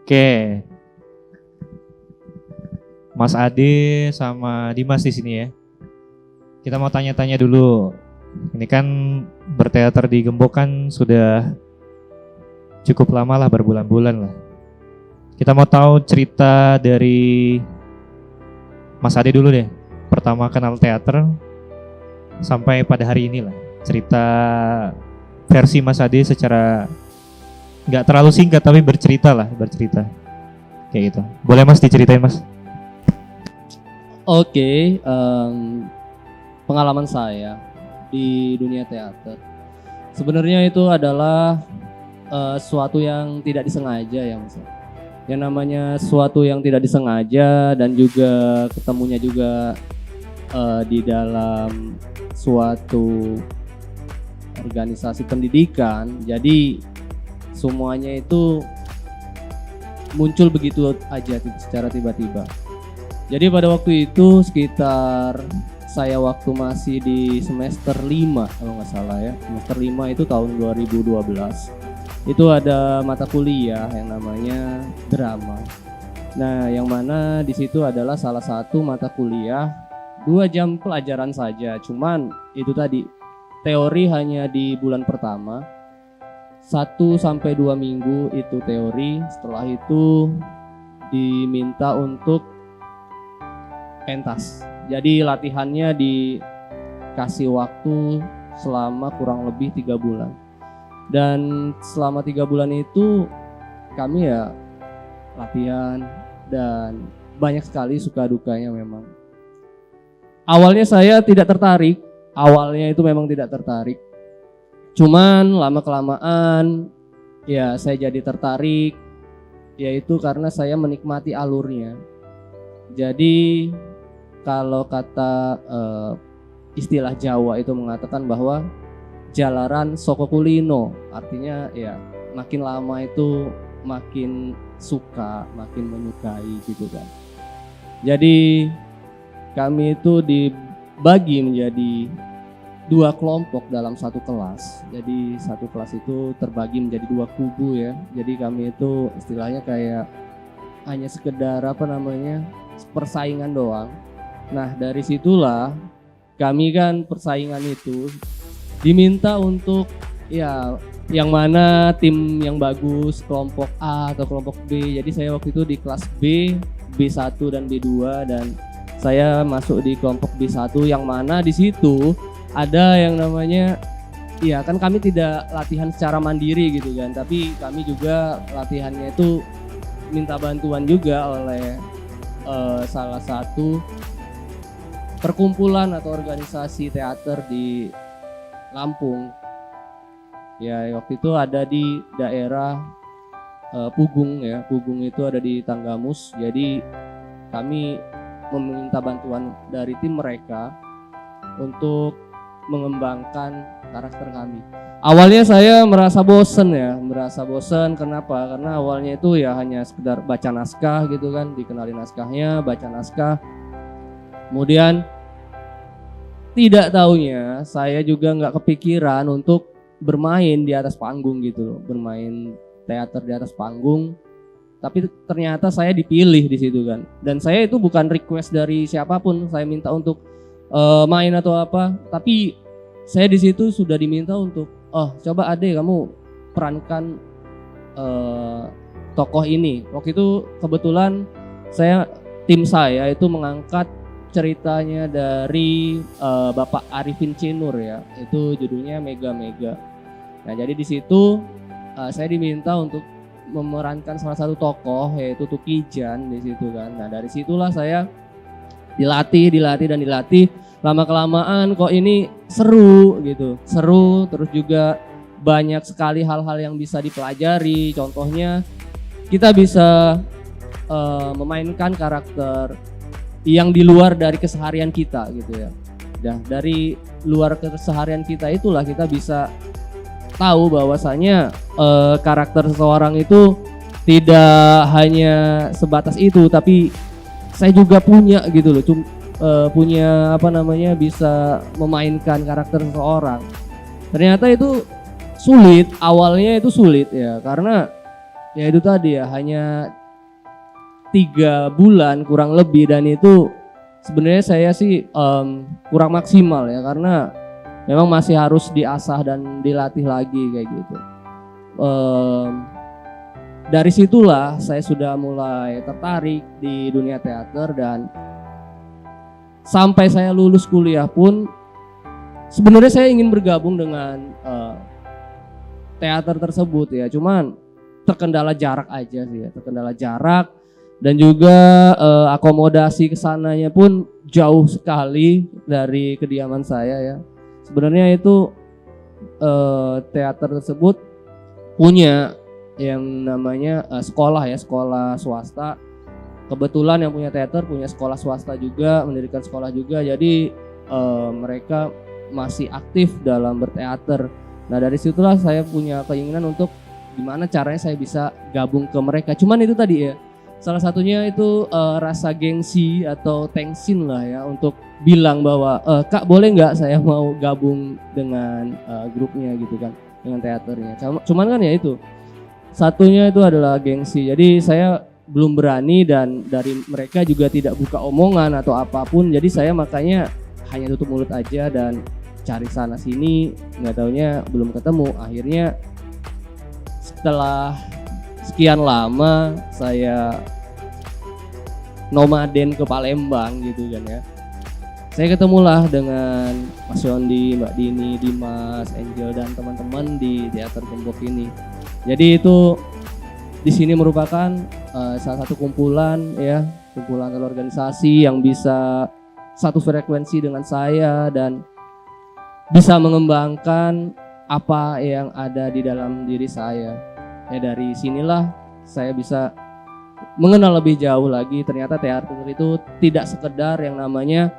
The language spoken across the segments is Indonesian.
Oke, Mas Ade sama Dimas di sini ya. Kita mau tanya-tanya dulu. Ini kan berteater di Gembok kan sudah cukup lama lah, berbulan-bulan lah. Kita mau tahu cerita dari Mas Ade dulu deh. Pertama kenal teater sampai pada hari ini lah. Cerita versi Mas Ade secara nggak terlalu singkat tapi bercerita. Kayak gitu. Boleh Mas diceritain Mas? Oke, pengalaman saya di dunia teater. Sebenarnya itu adalah suatu yang tidak disengaja ya Mas. Yang namanya suatu yang tidak disengaja dan juga ketemunya juga di dalam suatu organisasi pendidikan. Jadi semuanya itu muncul begitu aja secara tiba-tiba. Jadi pada waktu itu sekitar saya waktu masih di semester 5 kalau nggak salah ya. Semester 5 itu tahun 2012. Itu ada mata kuliah yang namanya drama. Nah, yang mana di situ adalah salah satu mata kuliah 2 jam pelajaran saja. Cuman itu tadi teori hanya di bulan pertama. 1 sampai 2 minggu itu teori. Setelah itu diminta untuk pentas. Jadi latihannya dikasih waktu selama kurang lebih 3 bulan. Dan selama 3 bulan itu kami ya latihan dan banyak sekali suka dukanya memang. Awalnya saya tidak tertarik, awalnya itu memang tidak tertarik. Cuman lama kelamaan ya saya jadi tertarik, yaitu karena saya menikmati alurnya. Jadi kalau kata istilah Jawa itu mengatakan bahwa jalaran soko kulino, artinya ya makin lama itu makin suka, makin menyukai gitu kan. Jadi kami itu dibagi menjadi 2 kelompok dalam satu kelas. Jadi satu kelas itu terbagi menjadi 2 kubu ya. Jadi kami itu istilahnya kayak hanya sekedar persaingan doang. Nah dari situlah kami kan persaingan itu diminta untuk ya yang mana tim yang bagus, kelompok A atau kelompok B. Jadi saya waktu itu di kelas B, B1 dan B2 dan saya masuk di kelompok B1 yang mana di situ ada yang namanya ya kan kami tidak latihan secara mandiri gitu kan, tapi kami juga latihannya itu minta bantuan juga oleh salah satu perkumpulan atau organisasi teater di Lampung. Ya waktu itu ada di daerah Pugung ya. Pugung itu ada di Tanggamus. Jadi kami meminta bantuan dari tim mereka untuk mengembangkan karakter kami. Awalnya saya merasa bosen. Kenapa? Karena awalnya itu ya hanya sekedar baca naskah gitu kan, dikenalin naskahnya, baca naskah. Kemudian tidak taunya saya juga nggak kepikiran untuk bermain di atas panggung gitu, bermain teater di atas panggung. Tapi ternyata saya dipilih di situ kan. Dan saya itu bukan request dari siapapun, saya minta untuk main atau apa. Tapi saya di situ sudah diminta untuk, coba Ade kamu perankan tokoh ini. Waktu itu kebetulan tim saya itu mengangkat ceritanya dari Bapak Arifin C. Nur ya, itu judulnya Mega. Nah jadi di situ saya diminta untuk memerankan salah satu tokoh yaitu Tukijan di situ kan. Nah dari situlah saya dilatih. Lama kelamaan kok ini seru gitu, terus juga banyak sekali hal-hal yang bisa dipelajari. Contohnya kita bisa memainkan karakter yang di luar dari keseharian kita gitu ya. Nah, dari luar keseharian kita itulah kita bisa tahu bahwasanya karakter seseorang itu tidak hanya sebatas itu, tapi saya juga punya gitu loh, punya bisa memainkan karakter seseorang. Ternyata itu sulit, awalnya itu sulit ya, karena ya itu tadi ya, hanya 3 bulan kurang lebih, dan itu sebenarnya saya sih kurang maksimal ya, karena memang masih harus diasah dan dilatih lagi kayak gitu. Dari situlah saya sudah mulai tertarik di dunia teater, dan sampai saya lulus kuliah pun sebenarnya saya ingin bergabung dengan teater tersebut ya, cuman terkendala jarak aja sih ya, terkendala jarak, dan juga akomodasi kesananya pun jauh sekali dari kediaman saya ya. Sebenarnya itu teater tersebut punya yang namanya sekolah ya, sekolah swasta. Kebetulan yang punya teater punya sekolah swasta juga, mendirikan sekolah juga, jadi mereka masih aktif dalam berteater. Nah dari situlah saya punya keinginan untuk gimana caranya saya bisa gabung ke mereka. Cuman itu tadi ya, salah satunya itu rasa gengsi atau tengsin lah ya, untuk bilang bahwa Kak boleh nggak saya mau gabung dengan grupnya gitu kan, dengan teaternya. Cuman kan ya itu, satunya itu adalah gengsi. Jadi saya belum berani, dan dari mereka juga tidak buka omongan atau apapun. Jadi saya makanya hanya tutup mulut aja dan cari sana sini, nggak taunya belum ketemu. Akhirnya setelah sekian lama saya nomaden ke Palembang gitu kan ya, saya ketemulah dengan Mas Yondi, Mbak Dini, Dimas, Angel, dan teman-teman di Teater Gembok ini. Jadi itu di sini merupakan salah satu kumpulan ya, kumpulan organisasi yang bisa satu frekuensi dengan saya dan bisa mengembangkan apa yang ada di dalam diri saya. Ya dari sinilah saya bisa mengenal lebih jauh lagi, ternyata teater itu tidak sekedar yang namanya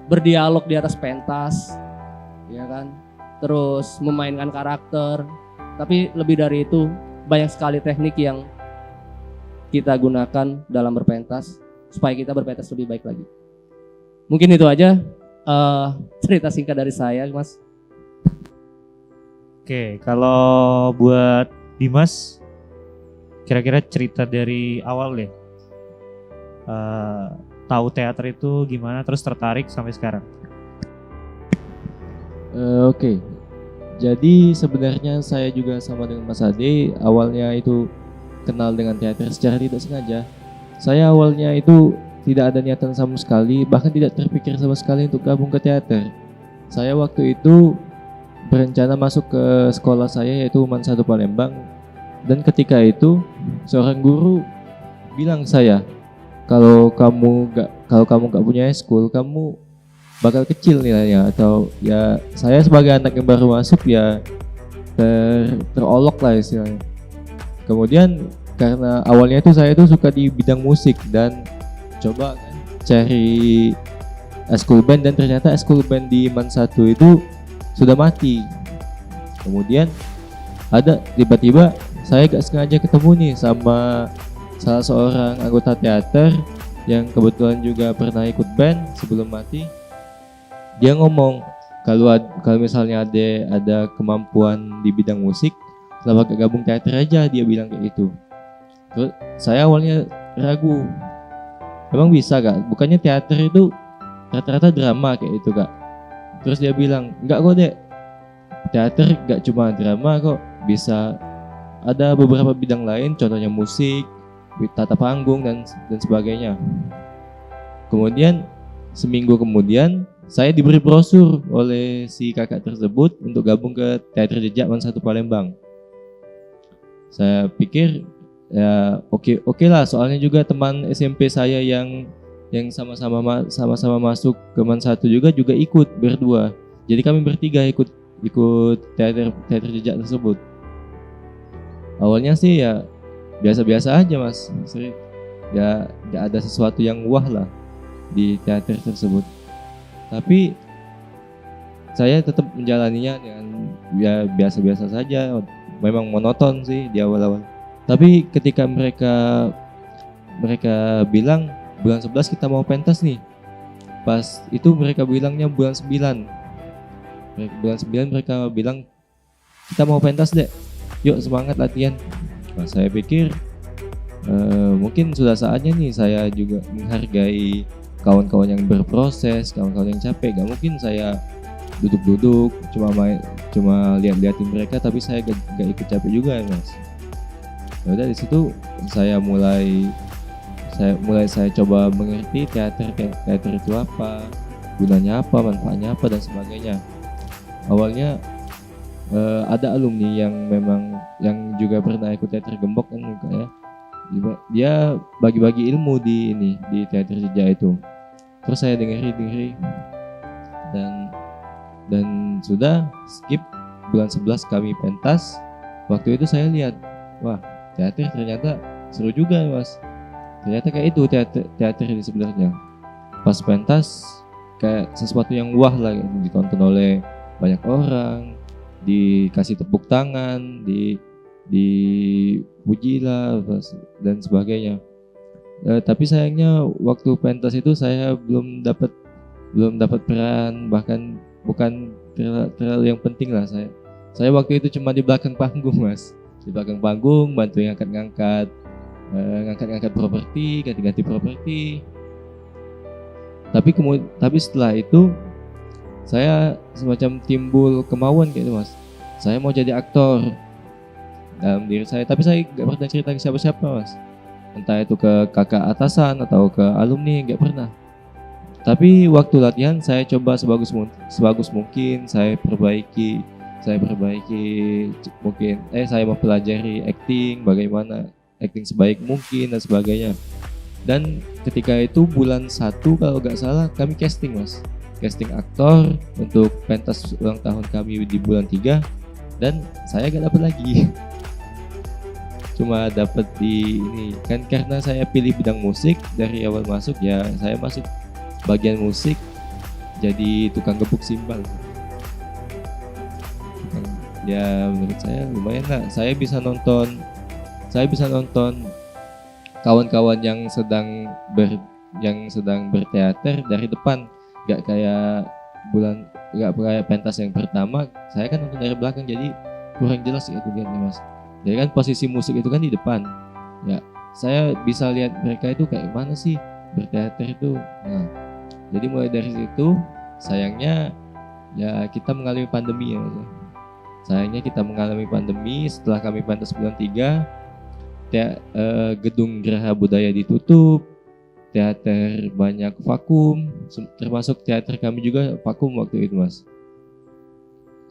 berdialog di atas pentas, ya kan, terus memainkan karakter, tapi lebih dari itu banyak sekali teknik yang kita gunakan dalam berpentas supaya kita berpentas lebih baik lagi. Mungkin itu aja cerita singkat dari saya, Mas. Oke, kalau buat Dimas, kira-kira cerita dari awal deh. Tahu teater itu gimana, terus tertarik sampai sekarang? Oke. Jadi sebenarnya saya juga sama dengan Mas Ade, awalnya itu kenal dengan teater secara tidak sengaja. Saya awalnya itu tidak ada niatan sama sekali, bahkan tidak terpikir sama sekali untuk gabung ke teater. Saya waktu itu berencana masuk ke sekolah saya, yaitu UMAN 1 Palembang. Dan ketika itu seorang guru bilang saya, kalau kamu nggak punya eskul, kamu bakal kecil nilainya, atau ya saya sebagai anak yang baru masuk ya terolok lah istilahnya. Kemudian karena awalnya itu saya tuh suka di bidang musik dan coba kan cari eskul band, dan ternyata eskul band di MAN 1 itu sudah mati. Kemudian ada tiba-tiba saya gak sengaja ketemu nih sama salah seorang anggota teater yang kebetulan juga pernah ikut band sebelum mati. Dia ngomong kalau misalnya ada kemampuan di bidang musik, kenapa gak gabung teater aja, dia bilang kayak gitu. Terus saya awalnya ragu, emang bisa gak? Bukannya teater itu rata-rata drama kayak itu kak. Terus dia bilang, enggak kok dek, teater gak cuma drama kok, bisa ada beberapa bidang lain, contohnya musik, tata panggung dan sebagainya. Kemudian seminggu kemudian saya diberi brosur oleh si kakak tersebut untuk gabung ke Teater Jejak MAN 1 Palembang. Saya pikir ya oke lah, soalnya juga teman SMP saya yang sama-sama masuk ke MAN 1 juga ikut berdua. Jadi kami bertiga ikut teater Jejak tersebut. Awalnya sih ya biasa-biasa aja mas, ya nggak ada sesuatu yang wah lah di teater tersebut. Tapi saya tetap menjalaninya dengan ya biasa-biasa saja. Memang monoton sih di awal-awal. Tapi ketika mereka bilang bulan 11 kita mau pentas nih, pas itu mereka bilangnya bulan 9. Bulan 9 mereka bilang kita mau pentas deh, yuk semangat latihan. Nah, saya pikir mungkin sudah saatnya nih saya juga menghargai kawan-kawan yang berproses, kawan-kawan yang capek. Gak mungkin saya duduk-duduk cuma lihat-liatin mereka tapi saya gak ikut capek juga ya Mas. Ya udah di situ saya mulai saya coba mengerti teater itu apa, gunanya apa, manfaatnya apa dan sebagainya. Awalnya ada alumni yang juga pernah ikut teater Gembok kan juga ya. Dia bagi-bagi ilmu di teater Jejak itu. Terus saya dengerin dan sudah skip bulan 11 kami pentas. Waktu itu saya lihat, wah teater ternyata seru juga Mas. Ternyata kayak itu teater ini sebenarnya. Pas pentas kayak sesuatu yang wah lah gitu, ditonton oleh banyak orang, dikasih tepuk tangan, dipuji lah dan sebagainya. Tapi sayangnya waktu pentas itu saya belum dapat peran, bahkan bukan terlalu yang penting lah saya waktu itu cuma di belakang panggung Mas, di belakang panggung bantuin ngangkat properti, ganti properti. Tapi setelah itu saya semacam timbul kemauan kayak itu Mas, saya mau jadi aktor dalam diri saya, tapi saya gak pernah cerita ke siapa-siapa Mas, entah itu ke kakak atasan atau ke alumni, gak pernah. Tapi waktu latihan saya coba sebagus mungkin saya perbaiki mungkin saya mempelajari acting, bagaimana acting sebaik mungkin dan sebagainya. Dan ketika itu bulan 1 kalau gak salah kami casting Mas, casting aktor untuk pentas ulang tahun kami di bulan 3, dan saya gak dapet lagi. Cuma dapat di ini kan karena saya pilih bidang musik dari awal masuk, ya saya masuk bagian musik jadi tukang gebuk simbal. Ya menurut saya lumayan lah, saya bisa nonton kawan-kawan yang sedang berteater dari depan, gak kayak pentas yang pertama, saya kan nonton dari belakang jadi kurang jelas itu lihatnya Mas. Jadi kan posisi musik itu kan di depan, ya saya bisa lihat mereka itu kayak mana sih berteater itu. Nah, jadi mulai dari situ sayangnya ya kita mengalami pandemi ya Mas. Sayangnya kita mengalami pandemi setelah kami pentas bulan 3, gedung Geraha Budaya ditutup, teater banyak vakum, termasuk teater kami juga vakum waktu itu Mas.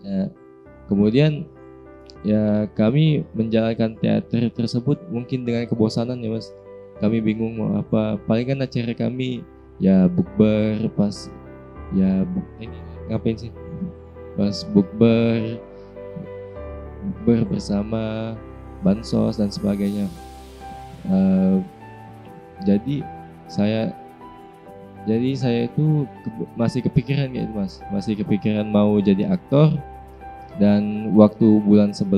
Ya, kemudian ya kami menjalankan teater tersebut mungkin dengan kebosanan ya Mas. Kami bingung mau apa. Paling kan acara kami ya bukber pas ya ini ngapain sih? Pas bukber bersama bansos dan sebagainya. Jadi saya itu masih kepikiran gitu Mas, masih kepikiran mau jadi aktor. Dan waktu bulan 10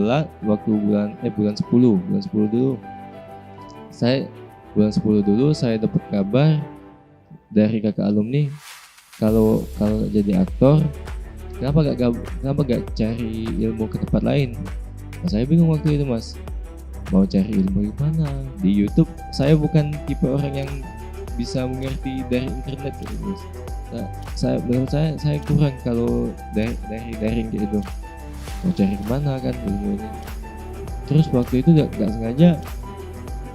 dulu saya dapat kabar dari kakak alumni kalau jadi aktor kenapa gak cari ilmu ke tempat lain. Nah, saya bingung waktu itu Mas, mau cari ilmu di mana. Di YouTube saya bukan tipe orang yang bisa mengerti dari internet gitu Mas. Nah, menurut saya kurang kalau dari daring gitu. Mau cari kemana kan ilmunya. Terus waktu itu gak sengaja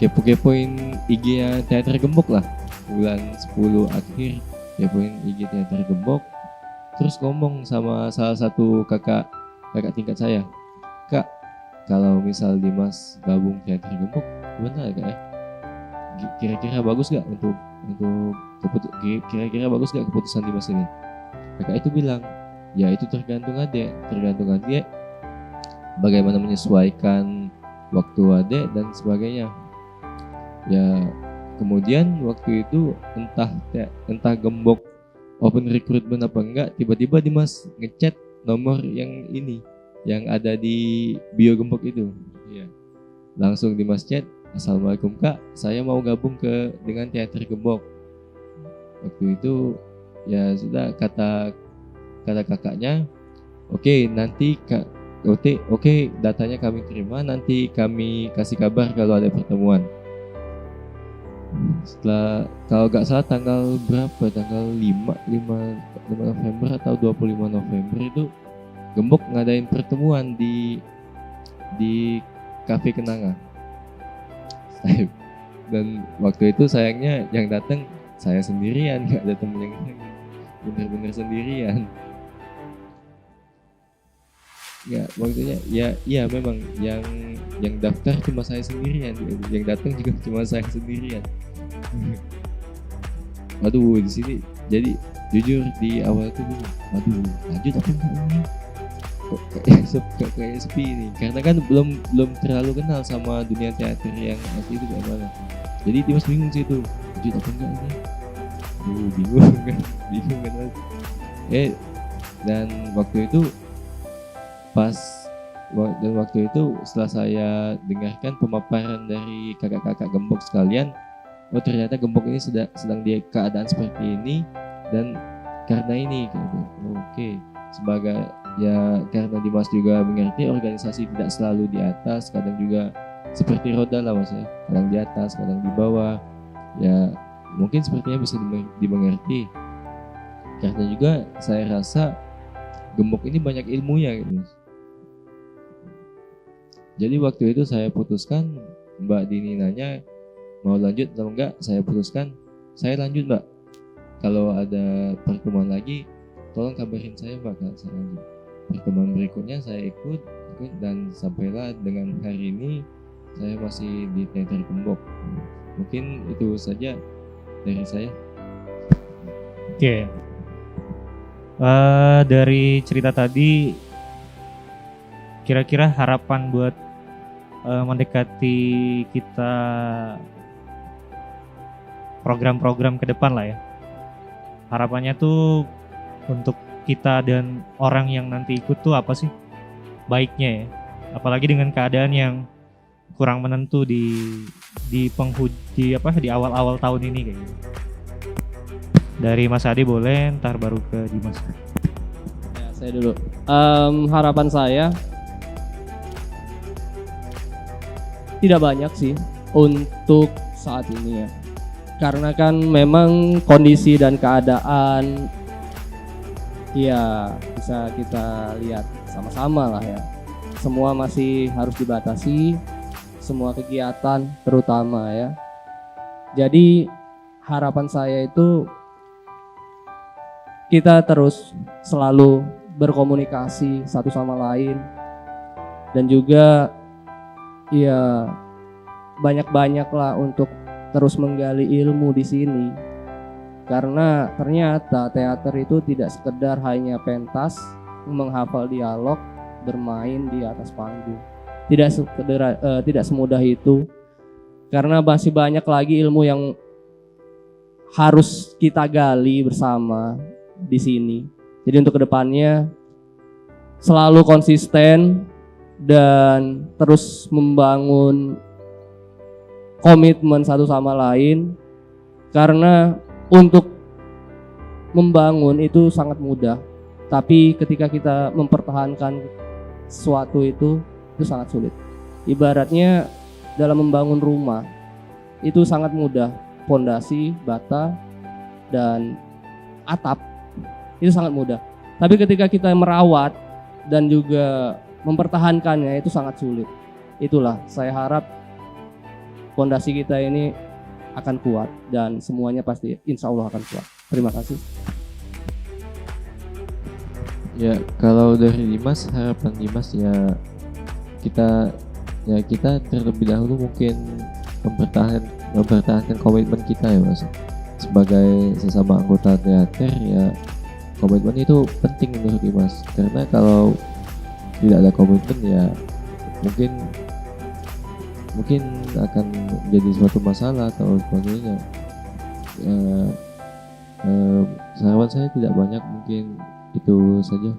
kepoin IG-nya Teater Gembok lah, bulan 10 akhir kepoin IG Teater Gembok. Terus ngomong sama salah satu kakak tingkat saya, "Kak, kalau misal Dimas gabung Teater Gembok gimana Kak ya? Kira-kira bagus gak kira-kira bagus gak keputusan Dimas ini?" Kakak itu bilang, ya itu tergantung adek bagaimana menyesuaikan waktu adek dan sebagainya. Ya kemudian waktu itu entah Gembok open recruitment apa enggak, tiba-tiba Dimas ngechat nomor yang ini yang ada di bio Gembok itu. Ya. Langsung Dimas chat, "Assalamualaikum Kak, saya mau gabung dengan Teater Gembok." Waktu itu ya sudah kata kakaknya, "Oke, nanti oke, datanya kami terima, nanti kami kasih kabar kalau ada pertemuan. Setelah, kalau nggak salah tanggal berapa, tanggal 5 November atau 25 November itu Gembok ngadain pertemuan di Cafe Kenanga. Dan waktu itu sayangnya yang datang saya sendirian, nggak ada temen yang datang, bener-bener sendirian. Ya waktunya ya memang yang daftar cuma saya sendirian, yang datang juga cuma saya sendirian. Waduh, di sini jadi jujur di awal tuh waduh, lanjut apa enggak ini, kok kayak sepi ini, karena kan belum terlalu kenal sama dunia teater yang asli itu gimana. Jadi Dimas bingung sih itu, lanjut apa enggak ini, bingung kan Mas. Dan waktu itu setelah saya dengarkan pemaparan dari kakak-kakak Gembok sekalian, oh ternyata Gembok ini sedang di keadaan seperti ini, dan karena ini gitu. Oke, sebagai ya karena Dimas juga mengerti organisasi tidak selalu di atas, kadang juga seperti roda lah Mas ya, kadang di atas, kadang di bawah. Ya mungkin sepertinya bisa dimengerti. Karena juga saya rasa Gembok ini banyak ilmunya gitu. Jadi waktu itu saya putuskan, Mbak Dini nanya mau lanjut atau enggak, saya putuskan saya lanjut Mbak. Kalau ada pertemuan lagi tolong kabarin saya Mbak, kalau saya lanjut. Pertemuan berikutnya saya ikut dan sampailah dengan hari ini saya masih di teater Gembok. Mungkin itu saja dari saya. Oke. Dari cerita tadi, kira-kira harapan buat mendekati kita program-program ke depan lah ya. Harapannya tuh untuk kita dan orang yang nanti ikut tuh apa sih baiknya ya? Apalagi dengan keadaan yang kurang menentu di awal-awal tahun ini kayak gitu. Dari Mas Ade boleh, ntar baru ke Dimas. Ya, saya dulu. Harapan saya tidak banyak sih untuk saat ini ya. Karena kan memang kondisi dan keadaan ya bisa kita lihat sama-sama lah ya. Semua masih harus dibatasi, semua kegiatan terutama ya. Jadi harapan saya itu kita terus selalu berkomunikasi satu sama lain, dan juga ya banyak-banyak lah untuk terus menggali ilmu di sini, karena ternyata teater itu tidak sekedar hanya pentas, menghafal dialog, bermain di atas panggung. Tidak semudah itu, karena masih banyak lagi ilmu yang harus kita gali bersama di sini. Jadi untuk kedepannya selalu konsisten dan terus membangun komitmen satu sama lain, karena untuk membangun itu sangat mudah, tapi ketika kita mempertahankan sesuatu itu sangat sulit. Ibaratnya dalam membangun rumah itu sangat mudah, pondasi, bata, dan atap itu sangat mudah, tapi ketika kita merawat dan juga mempertahankannya itu sangat sulit. Itulah saya harap fondasi kita ini akan kuat dan semuanya pasti insya Allah akan kuat. Terima kasih. Ya kalau dari Dimas, harapan Dimas ya kita terlebih dahulu mungkin mempertahankan komitmen kita ya Mas. Sebagai sesama anggota teater ya, komitmen itu penting menurut Dimas, karena kalau tidak ada komitmen ya mungkin akan jadi suatu masalah atau sebagainya. Harapan saya tidak banyak, mungkin itu saja.